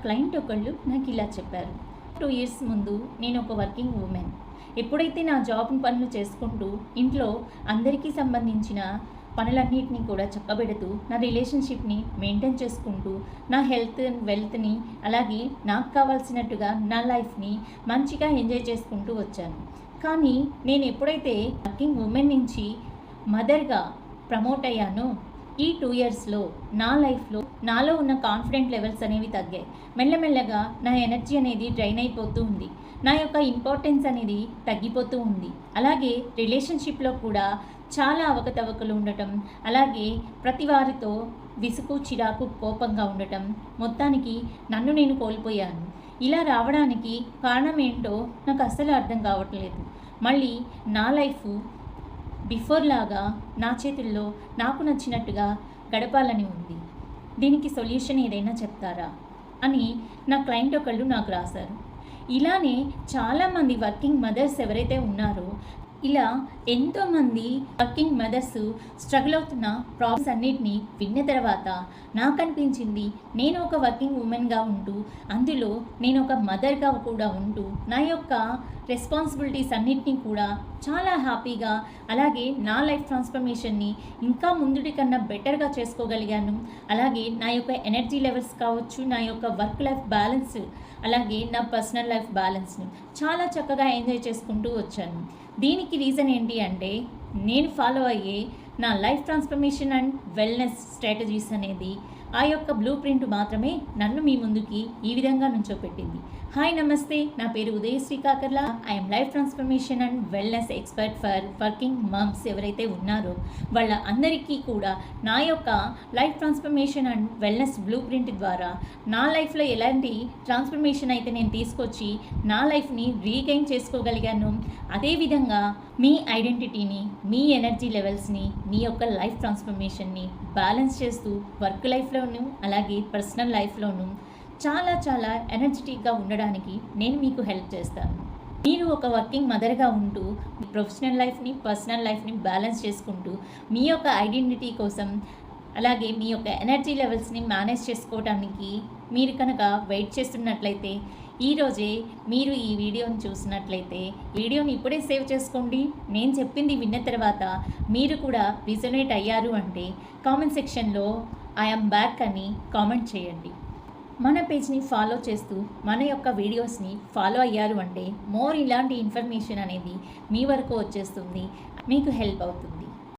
Client ఒకళ్ళు నాకు ఇలా చెప్పారు. 2 ఇయర్స్ ముందు నేను ఒక వర్కింగ్ ఉమెన్. ఎప్పుడైతే నా జాబ్ పనులు చేసుకుంటూ ఇంట్లో అందరికీ సంబంధించిన పనులన్నిటినీ కూడా చక్కబెడుతూ నా రిలేషన్షిప్ని మెయింటైన్ చేసుకుంటూ నా హెల్త్ వెల్త్ని అలాగే నాకు కావాల్సినట్టుగా నా లైఫ్ని మంచిగా ఎంజాయ్ చేసుకుంటూ వచ్చాను. కానీ నేను ఎప్పుడైతే వర్కింగ్ ఉమెన్ నుంచి మదర్గా ప్రమోట్ అయ్యానో ఈ 2 ఇయర్స్లో నా లైఫ్లో నాలో ఉన్న కాన్ఫిడెంట్ లెవెల్స్ అనేవి తగ్గాయి. మెల్లమెల్లగా నా ఎనర్జీ అనేది డ్రైన్ అయిపోతూ ఉంది. నా యొక్క ఇంపార్టెన్స్ అనేది తగ్గిపోతూ ఉంది. అలాగే రిలేషన్షిప్లో కూడా చాలా అవకతవకలు ఉండటం, అలాగే ప్రతి వారితో విసుగు చిరాకు కోపంగా ఉండటం, మొత్తానికి నన్ను నేను కోల్పోయాను. ఇలా రావడానికి కారణం ఏంటో నాకు అస్సలు అర్థం కావట్లేదు. మళ్ళీ నా లైఫ్ బిఫోర్ లాగా నా చేతుల్లో నాకు నచ్చినట్టుగా గడపాలని ఉంది. దీనికి సొల్యూషన్ ఏదైనా చెప్తారా అని నా క్లయింట్ ఒకళ్ళు నాకు రాశారు. ఇలానే చాలామంది వర్కింగ్ మదర్స్ ఎవరైతే ఉన్నారో ఇలా ఎంతోమంది వర్కింగ్ మదర్స్ స్ట్రగుల్ అవుతున్న ప్రాబ్లమ్స్ అన్నిటినీ విన్న తర్వాత నాకు అనిపించింది, నేను ఒక వర్కింగ్ ఉమెన్గా ఉంటూ అందులో నేను ఒక మదర్గా కూడా ఉంటూ నా యొక్క రెస్పాన్సిబిలిటీస్ అన్నిటినీ కూడా చాలా హ్యాపీగా అలాగే నా లైఫ్ ట్రాన్స్ఫర్మేషన్ని ఇంకా ముందుటి కన్నా బెటర్గా చేసుకోగలిగాను. అలాగే నా యొక్క ఎనర్జీ లెవెల్స్ కావచ్చు, నా యొక్క వర్క్ లైఫ్ బ్యాలెన్స్ అలాగే నా పర్సనల్ లైఫ్ బ్యాలెన్స్ను చాలా చక్కగా ఎంజాయ్ చేసుకుంటూ వచ్చాను. దీనికి రీజన్ ఏంటి అంటే నేను ఫాలో అయ్యే నా life transformation and wellness strategies అనేది ఆ యొక్క బ్లూ ప్రింట్ మాత్రమే నన్ను మీ ముందుకి ఈ విధంగా నుంచోపెట్టింది. హాయ్ నమస్తే, నా పేరు Udayasri Kakarla. I'm life transformation and wellness expert for working mumps ఎవరైతే ఉన్నారో వాళ్ళ అందరికీ కూడా నా యొక్క life transformation and wellness blue print ద్వారా నా లైఫ్లో ఎలాంటి ట్రాన్స్ఫర్మేషన్ అయితే నేను తీసుకొచ్చి నా లైఫ్ని రీగెయిన్ చేసుకోగలిగాను, అదేవిధంగా మీ ఐడెంటిటీని, మీ ఎనర్జీ లెవెల్స్ని, మీ యొక్క లైఫ్ ట్రాన్స్ఫర్మేషన్ని బ్యాలెన్స్ చేస్తూ వర్క్ లైఫ్లోనూ అలాగే పర్సనల్ లైఫ్లోనూ చాలా ఎనర్జెటిక్గా ఉండడానికి నేను మీకు హెల్ప్ చేస్తాను. మీరు ఒక వర్కింగ్ మదర్గా ఉంటూ మీ ప్రొఫెషనల్ లైఫ్ని, పర్సనల్ లైఫ్ని బ్యాలెన్స్ చేసుకుంటూ మీ యొక్క ఐడెంటిటీ కోసం అలాగే మీ యొక్క ఎనర్జీ లెవెల్స్ని మేనేజ్ చేసుకోవడానికి మీరు కనుక వెయిట్ చేస్తున్నట్లయితే ఈరోజే మీరు ఈ వీడియోని చూసినట్లయితే వీడియోని ఇప్పుడే సేవ్ చేసుకోండి. నేను చెప్పింది విన్న తర్వాత మీరు కూడా రిజొనేట్ అయ్యారు అంటే కామెంట్ సెక్షన్లో ఐఎమ్ బ్యాక్ అని కామెంట్ చేయండి. మన పేజ్ని ఫాలో చేస్తూ మన యొక్క వీడియోస్ని ఫాలో అయ్యారు అంటే మోర్ ఇలాంటి ఇన్ఫర్మేషన్ అనేది మీ వరకు వచ్చేస్తుంది, మీకు హెల్ప్ అవుతుంది.